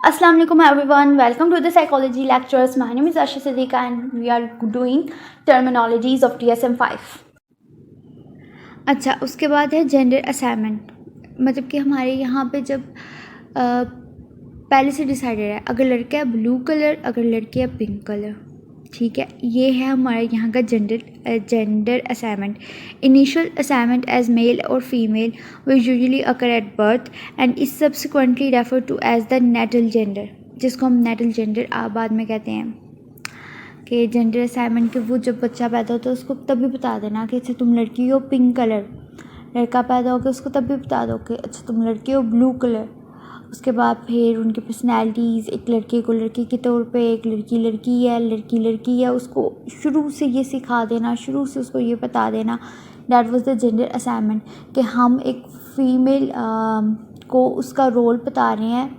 Assalamu alaikum everyone, welcome to the psychology lectures. My name is Asha Siddiqa and we are doing terminologies of DSM-5. अच्छा, उसके बाद है gender assignment, मतलब कि हमारे यहाँ पे जब पहले से डिसाइडेड है, अगर लड़का है ब्लू कलर, अगर लड़की है पिंक कलर, ठीक है। ये है हमारे यहाँ का gender assignment. Initial assignment as male और female which usually occur at birth and is subsequently refer to as the natal gender, जिसको हम नेटल जेंडर बाद में कहते हैं। कि जेंडर असाइनमेंट के वो जब बच्चा पैदा होता है उसको तभी बता देना कि अच्छा तुम लड़की हो पिंक कलर, लड़का पैदा हो गया उसको तभी बता दो कि अच्छा तुम लड़के हो ब्लू कलर। उसके बाद फिर उनकी पर्सनैलिटीज़, एक लड़के को लड़के के तौर पे, एक लड़की लड़की है, उसको शुरू से ये सिखा देना, शुरू से उसको ये बता देना। That was the gender assignment कि हम एक फ़ीमेल को उसका रोल बता रहे हैं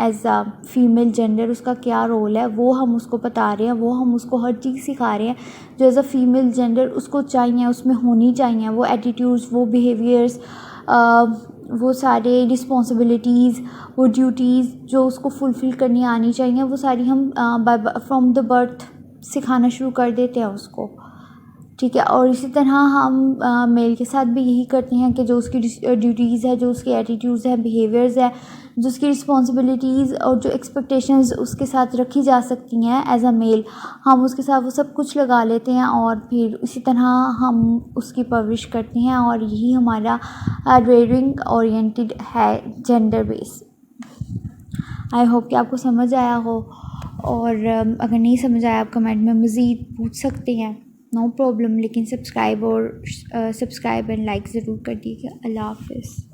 एज अ फीमेल जेंडर, उसका क्या रोल है वो हम उसको बता रहे हैं, वो हम उसको हर चीज़ सिखा रहे हैं जो एज अ फीमेल जेंडर उसको चाहिए, उसमें होनी चाहिए। वो एटीट्यूड्स, वो बिहेवियर्स, वो सारे रिस्पॉन्सिबिलिटीज़, वो ड्यूटीज़ जो उसको फुलफ़िल करनी आनी चाहिए, वो सारी हम फ्रॉम द बर्थ सिखाना शुरू कर देते हैं उसको, ठीक है। और इसी तरह हम मेल के साथ भी यही करते हैं कि जो उसकी ड्यूटीज़ है, जो उसकी एटीट्यूड्स हैं, बिहेवियर्स है, जो उसकी रिस्पॉन्सिबिलिटीज़ और जो एक्सपेक्टेशंस उसके साथ रखी जा सकती हैं एज अ मेल, हम उसके साथ वो सब कुछ लगा लेते हैं और फिर उसी तरह हम उसकी परवरिश करते हैं। और यही हमारा रेयरिंग ओरिएंटेड है, जेंडर बेस। आई होप कि आपको समझ आया हो, और अगर नहीं समझ आया आप कमेंट में मज़ीद पूछ सकते हैं, नो प्रॉब्लम। लेकिन सब्सक्राइब एंड लाइक ज़रूर कर दीजिए। अल्लाह हाफ़िज़।